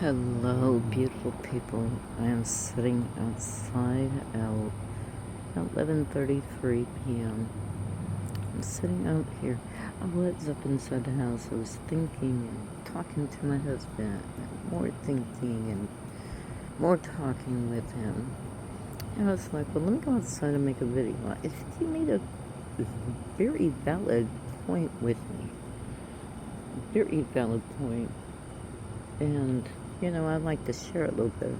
Hello, beautiful people. I am sitting outside at 11:33 p.m. I'm sitting out here. I was up inside the house. I was thinking and talking to my husband, and more thinking and more talking with him. And I was like, well, let me go outside and make a video. He made a very valid point with me. Very valid point. And, I'd like to share a little bit.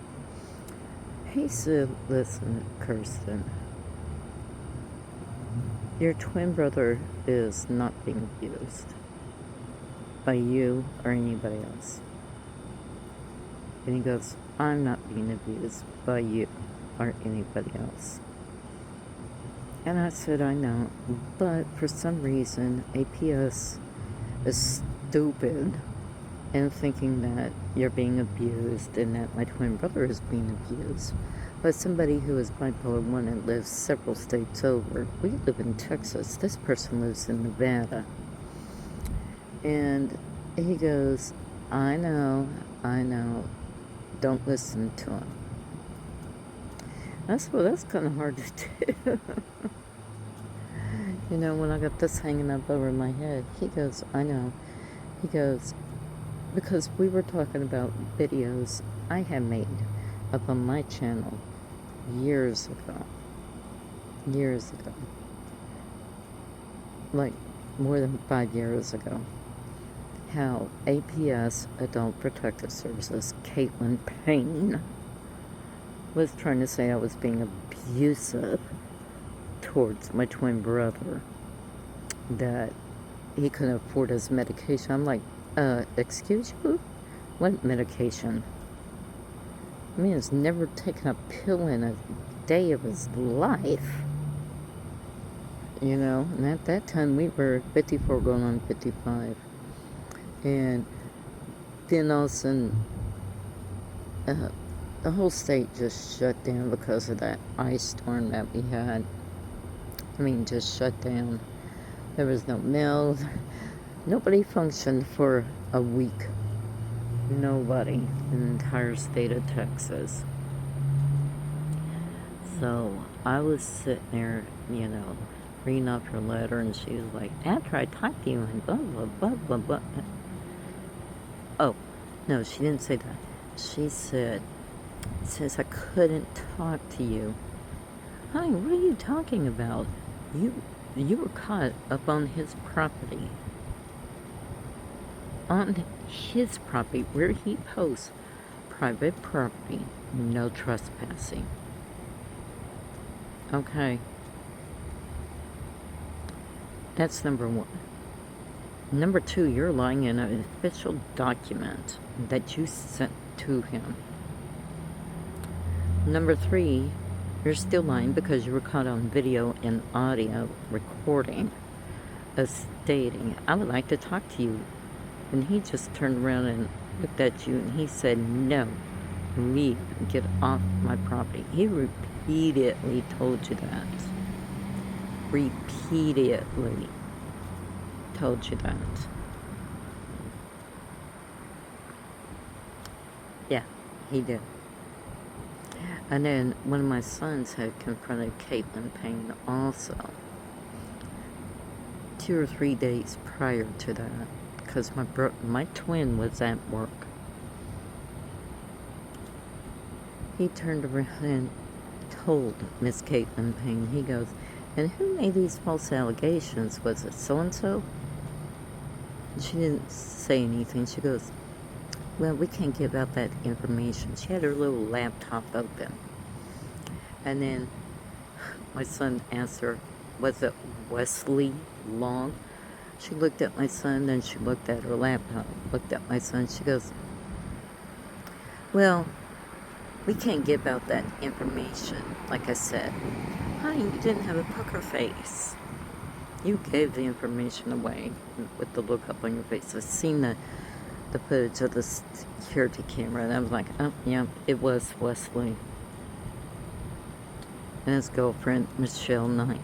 He said, listen, Kirsten, your twin brother is not being abused by you or anybody else. And he goes, I'm not being abused by you or anybody else. And I said, I know, but for some reason, APS is stupid in thinking that you're being abused and that my twin brother is being abused by somebody who is bipolar 1 and lives several states over. We live in Texas. This person lives in Nevada. And he goes, I know, don't listen to him. That's kind of hard to do. When I got this hanging up over my head, he goes, I know. He goes, because we were talking about videos I had made up on my channel years ago, like more than 5 years ago, how APS, Adult Protective Services, Caitlin Payne, was trying to say I was being abusive towards my twin brother, that he couldn't afford his medication. I'm like, excuse you? What medication? I mean, he's never taken a pill in a day of his life. And at that time we were 54 going on 55. And then all of a sudden, the whole state just shut down because of that ice storm that we had. I mean, just shut down. There was no mail. Nobody functioned for a week. Nobody in the entire state of Texas. So I was sitting there, reading off her letter, and she was like, after I talked to you, and blah, blah, blah, blah, blah. Oh, no, she didn't say that. She said, I couldn't talk to you. Honey, what are you talking about? You were caught up on his property. On his property, where he posts private property, no trespassing. Okay. That's number one. Number two, you're lying in an official document that you sent to him. Number three, you're still lying because you were caught on video and audio recording as stating, I would like to talk to you. And he just turned around and looked at you and he said, no, leave, get off my property. He repeatedly told you that. Repeatedly told you that. Yeah, he did. And then one of my sons had confronted Caitlin Payne also 2 or 3 days prior to that, because my twin was at work. He turned around and told Miss Caitlin Payne, he goes, and who made these false allegations? Was it so-and-so? She didn't say anything. She goes, well, we can't give out that information. She had her little laptop open. And then my son asked her, was it Wesley Long? She looked at my son, then she looked at her laptop, looked at my son. She goes, well, we can't give out that information. Like I said, honey, you didn't have a poker face. You gave the information away with the look up on your face. I've seen the footage of the security camera, and I was like, oh, yeah, it was Wesley and his girlfriend, Michelle Knight.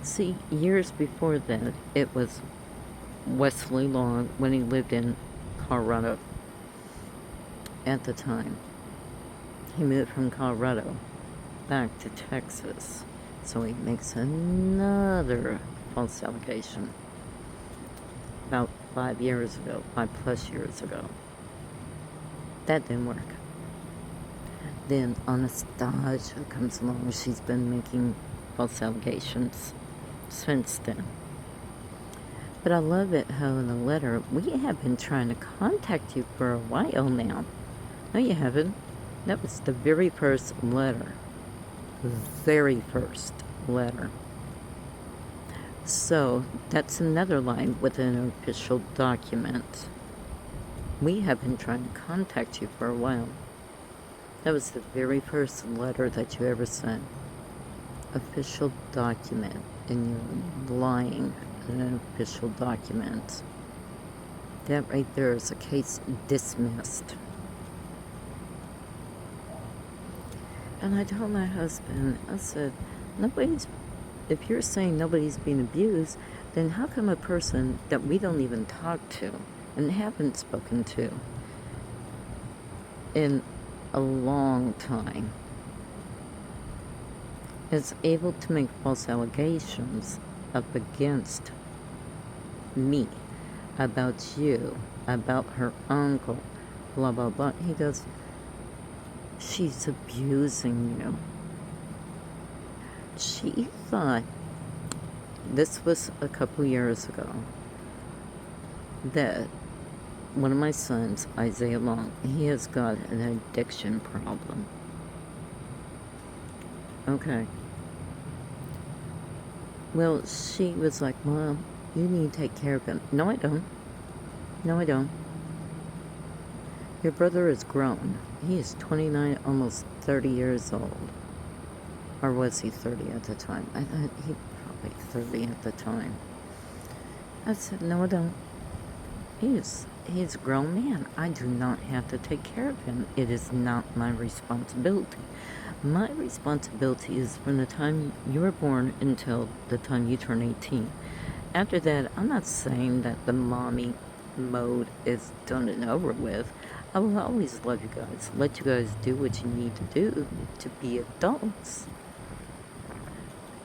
See, years before that, it was Wesley Long when he lived in Colorado at the time. He moved from Colorado back to Texas. So he makes another false allegation about 5 years ago, 5+ years ago. That didn't work. Then Anastasia comes along. She's been making false allegations since then. But I love it how in the letter, we have been trying to contact you for a while now. No, you haven't. That was the very first letter. Very first letter. So that's another line within an official document. We have been trying to contact you for a while. That was the very first letter that you ever sent. Official document, and you're lying in an official document. That right there is a case dismissed. And I told my husband, I said, if you're saying nobody's being abused, then how come a person that we don't even talk to and haven't spoken to in a long time is able to make false allegations up against me, about you, about her uncle, blah, blah, blah. He goes, she's abusing you. She thought, this was a couple years ago, that one of my sons, Isaiah Long, he has got an addiction problem. Okay. Well, she was like, Mom, you need to take care of him. No, I don't. No, I don't. Your brother is grown. He is 29, almost 30 years old. Or was he 30 at the time? I thought he probably 30 at the time. I said, no, I don't. He's a grown man. I do not have to take care of him. It is not my responsibility. My responsibility is from the time you were born until the time you turn 18. After that, I'm not saying that the mommy mode is done and over with. I will always love you guys. Let you guys do what you need to do to be adults.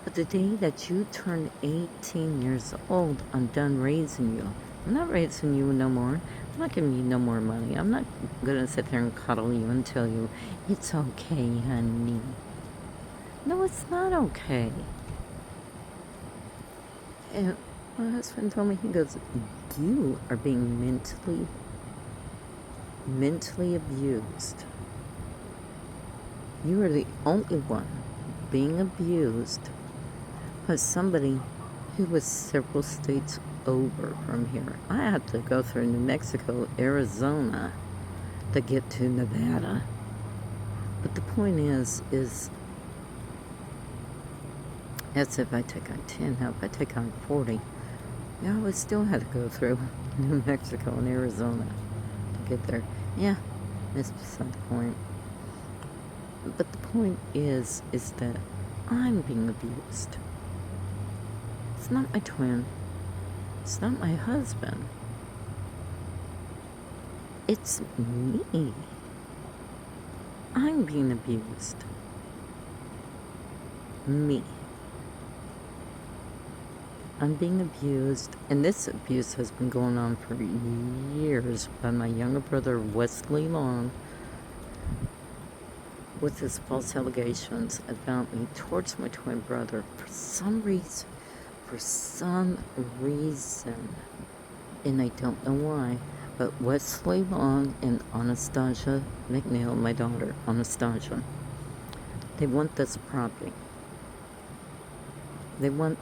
But the day that you turn 18 years old, I'm done raising you. I'm not raising you no more. I'm not giving you no more money. I'm not gonna sit there and cuddle you and tell you, it's okay, honey. No, it's not okay. And my husband told me, he goes, you are being mentally abused. You are the only one being abused by somebody who was several states over from here. I had to go through New Mexico, Arizona to get to Nevada. But the point is that's if I take I-10. Now, if I take I-40, yeah, I would still have to go through New Mexico and Arizona to get there. Yeah, that's beside the point. But the point is that I'm being abused. It's not my twin. It's not my husband. It's me. I'm being abused. Me. I'm being abused, and this abuse has been going on for years by my younger brother, Wesley Long, with his false allegations about me towards my twin brother. For some reason, and I don't know why, but Wesley Long and Anastasia McNeil, my daughter, Anastasia, they want this property. They want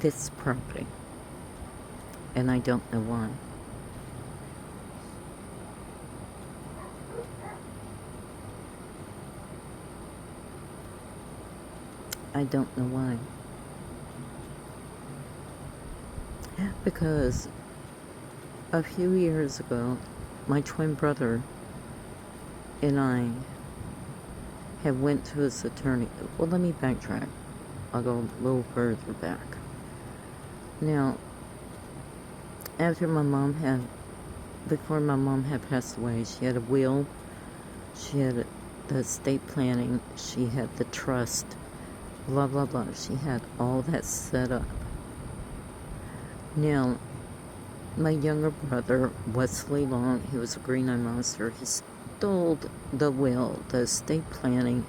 this property, and I don't know why. I don't know why. Because a few years ago, my twin brother and I had went to his attorney. Well, let me backtrack. I'll go a little further back. Now, before my mom had passed away, she had a will She had the estate planning, she had the trust, blah, blah, blah. She had all that set up. Now, my younger brother, Wesley Long, he was a green eye monster. He stole the will, the estate planning,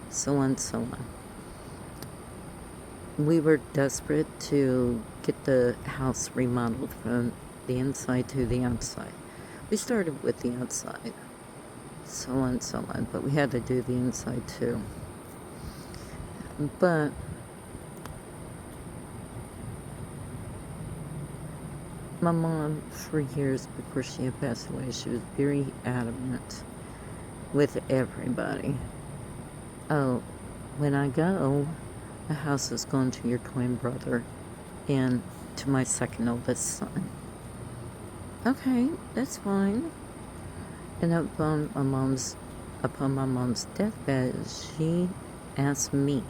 so on, so on. We were desperate to get the house remodeled from the inside to the outside. We started with the outside, so on, so on, but we had to do the inside too. But my mom, for years before she had passed away, she was very adamant with everybody. Oh, when I go, the house is going to your twin brother and to my second oldest son. Okay, that's fine. And upon my mom's deathbed, she asked me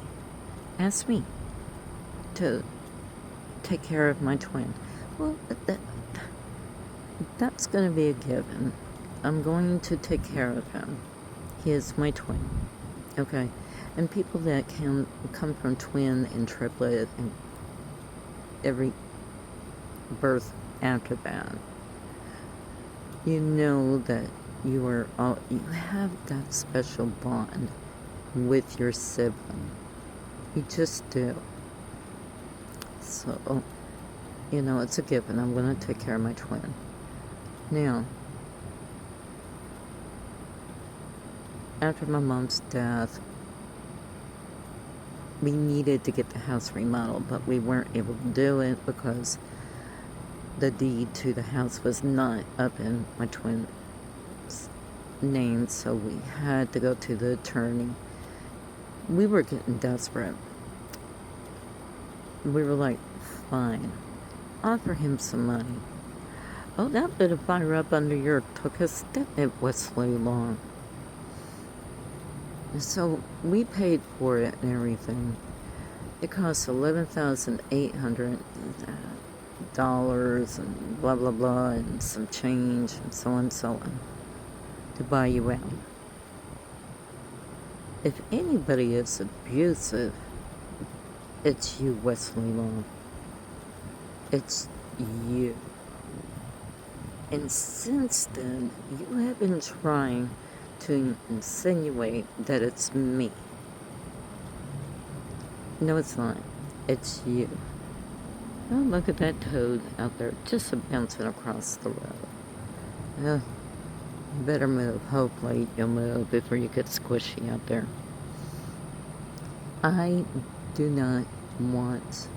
to take care of my twin. Well, that's going to be a given. I'm going to take care of him. He is my twin. Okay? And people that can come from twin and triplet and every birth after that, you know that you have that special bond with your sibling. You just do. So, it's a given. I'm going to take care of my twin. Now, after my mom's death, we needed to get the house remodeled, but we weren't able to do it because the deed to the house was not up in my twin's name, so we had to go to the attorney. We were getting desperate. We were like, fine, offer him some money. Oh, that bit of fire up under your tuchus, didn't it, Wesley Long? So we paid for it and everything. It cost $11,800 and blah, blah, blah, and some change and so on and so on to buy you out. If anybody is abusive, it's you, Wesley Long. It's you. And since then, you have been trying to insinuate that it's me. No, it's not. It's you. Oh, look at that toad out there just bouncing across the road. Oh, you better move. Hopefully you'll move before you get squishy out there. I do not want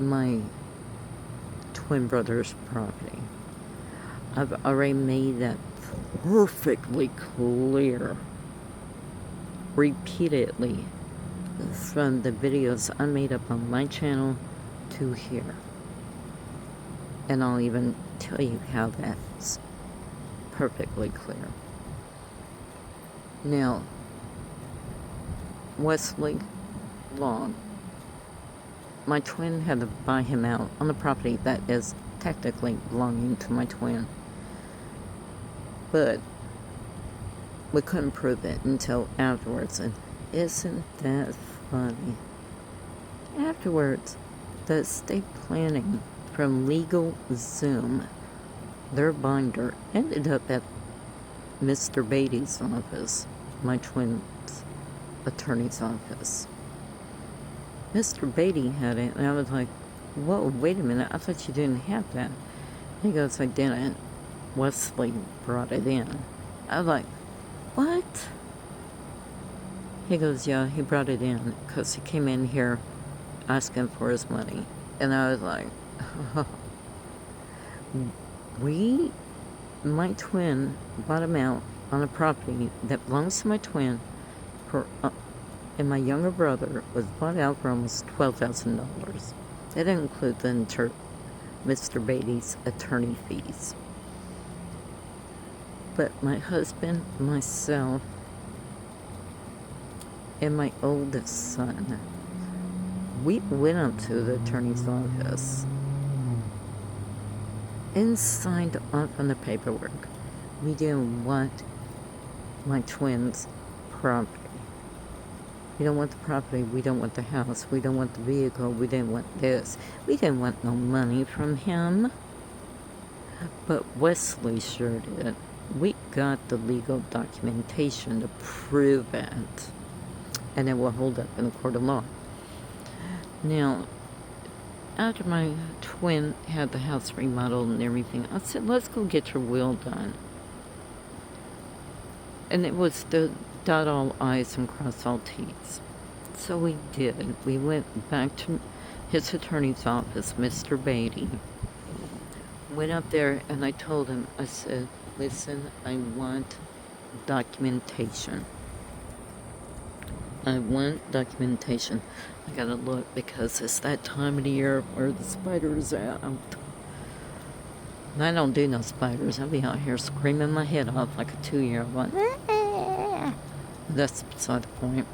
my twin brother's property. I've already made that perfectly clear repeatedly from the videos I made up on my channel to here. And I'll even tell you how that's perfectly clear. Now, Wesley Long, my twin had to buy him out on the property that is technically belonging to my twin. But we couldn't prove it until afterwards. And isn't that funny? Afterwards, the estate planning from LegalZoom, their binder, ended up at Mr. Beatty's office, my twin's attorney's office. Mr. Beatty had it, and I was like, whoa, wait a minute, I thought you didn't have that. He goes, I didn't. Wesley brought it in. I was like, what? He goes, yeah, he brought it in because he came in here asking for his money. And I was like, my twin bought him out on a property that belongs to my twin for, and my younger brother was bought out for almost $12,000. That didn't include the Mr. Beatty's attorney fees. But my husband, myself, and my oldest son, we went up to the attorney's office and signed off on the paperwork. We didn't want my twin's property. We don't want the property, we don't want the house, we don't want the vehicle, we didn't want this. We didn't want no money from him. But Wesley sure did. We got the legal documentation to prove it. And it will hold up in a court of law. Now, after my twin had the house remodeled and everything, I said, let's go get your will done. And it was to dot all I's and cross all T's. So we did. We went back to his attorney's office, Mr. Beatty. Went up there and I told him, I said, listen, I want documentation. I want documentation. I gotta look because it's that time of the year where the spiders are out. And I don't do no spiders. I'll be out here screaming my head off like a 2-year-old. That's beside the point.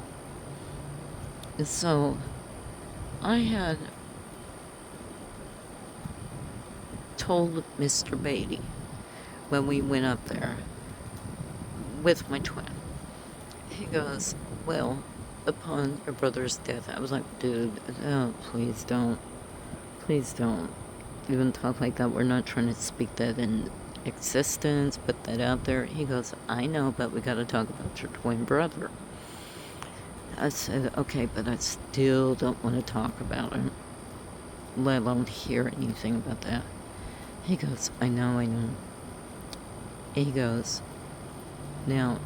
So, I had told Mr. Beatty when we went up there with my twin. He goes, well, upon your brother's death. I was like, dude, oh, please don't even talk like that. We're not trying to speak that in existence, put that out there. He goes, I know, but we got to talk about your twin brother. I said, okay, but I still don't want to talk about him, let alone hear anything about that. He goes, I know. He goes, now,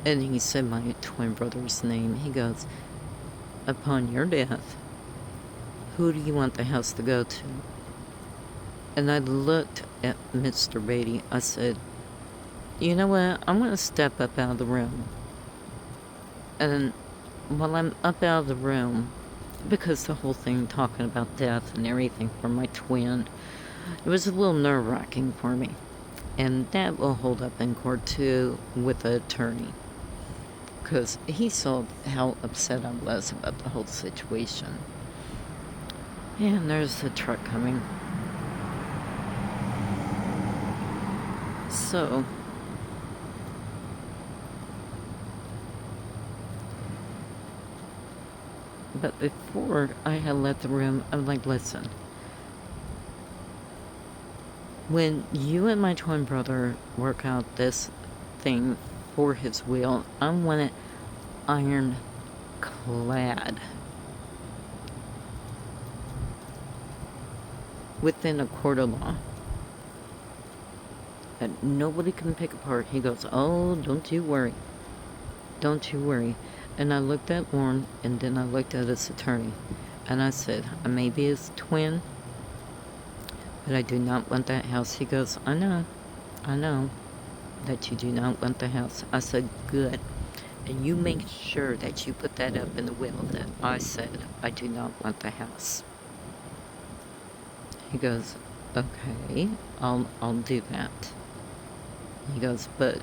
and he said my twin brother's name. He goes, upon your death, who do you want the house to go to? And I looked at Mr. Beatty. I said, you know what? I'm going to step up out of the room. And while I'm up out of the room, because the whole thing talking about death and everything for my twin, it was a little nerve-wracking for me. And that will hold up in court too with the attorney. Because he saw how upset I was about the whole situation. And there's the truck coming. So, but before I had left the room, I'm like, listen, when you and my twin brother work out this thing for his will, I want it ironclad. Within a court of law. That nobody can pick apart. He goes, oh, don't you worry. Don't you worry. And I looked at Warren, and then I looked at his attorney. And I said, I may be his twin, but I do not want that house. He goes, I know that you do not want the house. I said, good. And you make sure that you put that up in the will that I said I do not want the house. He goes, okay, I'll do that. He goes, but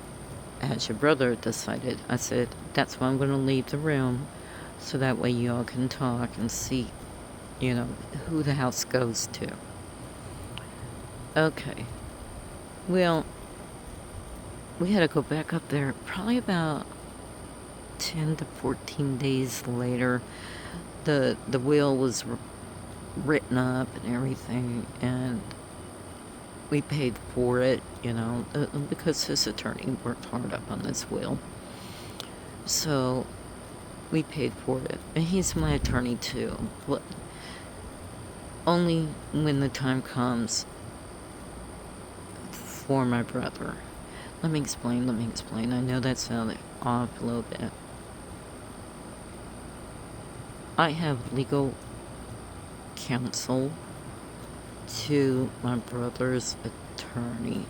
has your brother decided? I said, that's why I'm going to leave the room, so that way you all can talk and see, who the house goes to. Okay. Well, we had to go back up there probably about 10 to 14 days later. The will was written up and everything, and we paid for it, because his attorney worked hard up on this will. So we paid for it. And he's my attorney too. But only when the time comes for my brother. Let me explain. I know that sounded off a little bit. I have legal counsel to my brother's attorney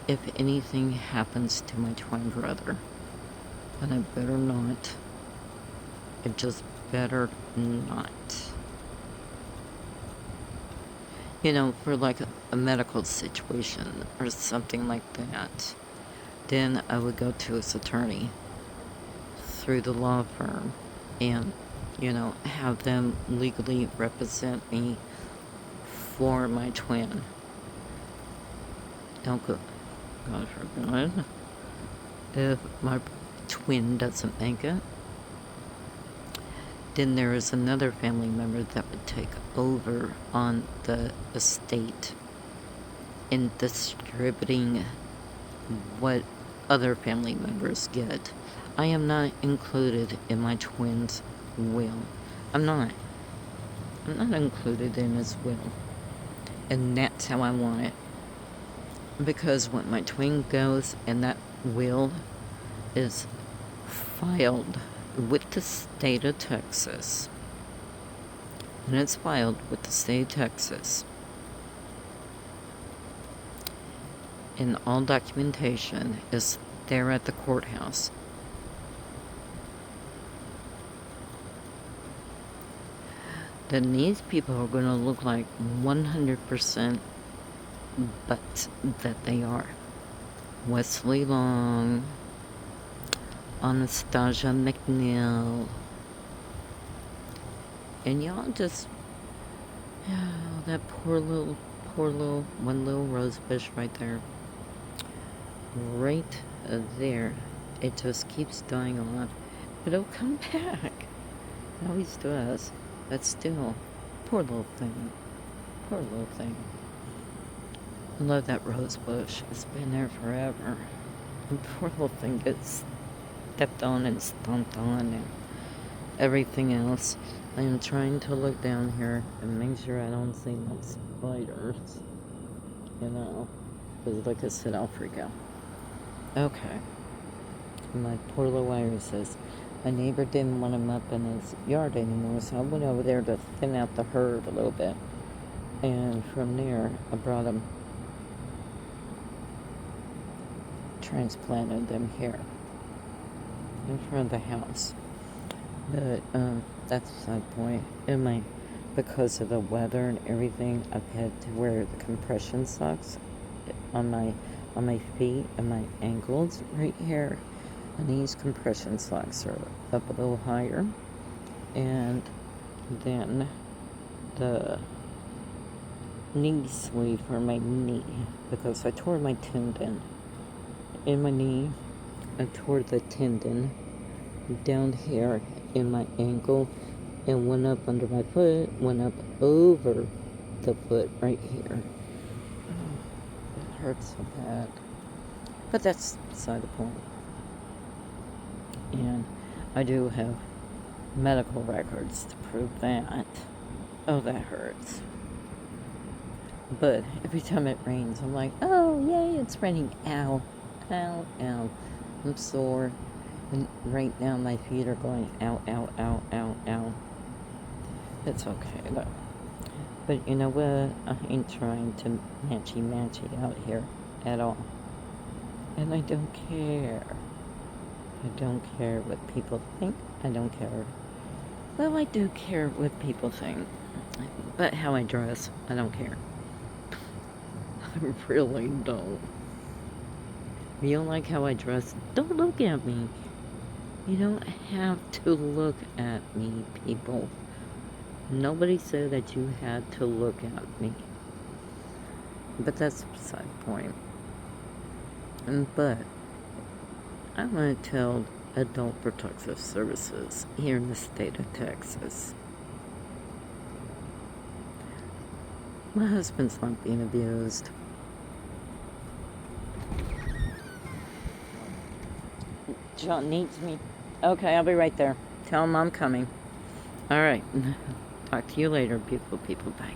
if anything happens to my twin brother. And I better not. It just better not. For like a medical situation or something like that, then I would go to his attorney through the law firm and, have them legally represent me for my twin. Don't go, God forbid. if my twin doesn't make it, then there is another family member that would take over on the estate in distributing what other family members get. I am not included in my twin's will. I'm not included in his will. And that's how I want it. Because when my twin goes and that will is filed with the state of Texas, when it's filed with the state of Texas, and all documentation is there at the courthouse, then these people are going to look like 100% but that they are. Wesley Long, Anastasia McNeil, and y'all just, that poor little, one little rose bush right there. Right there. It just keeps dying off. But it'll come back. It always does. But still, poor little thing. Poor little thing. I love that rose bush. It's been there forever. And poor little thing gets stepped on and stomped on and everything else. I am trying to look down here and make sure I don't see no spiders. You know, because like I said, I'll freak out. Okay. My poor little irises. My neighbor didn't want him up in his yard anymore, so I went over there to thin out the herd a little bit. And from there, I brought them, transplanted them here in front of the house. But that's beside the point. Because of the weather and everything, I've had to wear the compression socks on my feet and my ankles right here. And these compression socks are up a little higher. And then the knee sleeve for my knee, because I tore my tendon in my knee. I tore the tendon down here in my ankle and went up under my foot, went up over the foot right here. It hurts so bad. But that's beside the point. And I do have medical records to prove that. Oh, that hurts. But every time it rains, I'm like, oh, yay, it's raining. Ow, ow, ow. I'm sore. And right now my feet are going ow, ow, ow, ow, ow. It's okay, though. But you know what? I ain't trying to matchy out here at all. And I don't care. I don't care what people think. I don't care. Well, I do care what people think. But how I dress, I don't care. I really don't. If you don't like how I dress, don't look at me. You don't have to look at me, people. Nobody said that you had to look at me. But that's beside the point. But I want to tell Adult Protective Services here in the state of Texas. My husband's not being abused. John needs me. Okay, I'll be right there. Tell him I'm coming. All right. Talk to you later, beautiful people. Bye.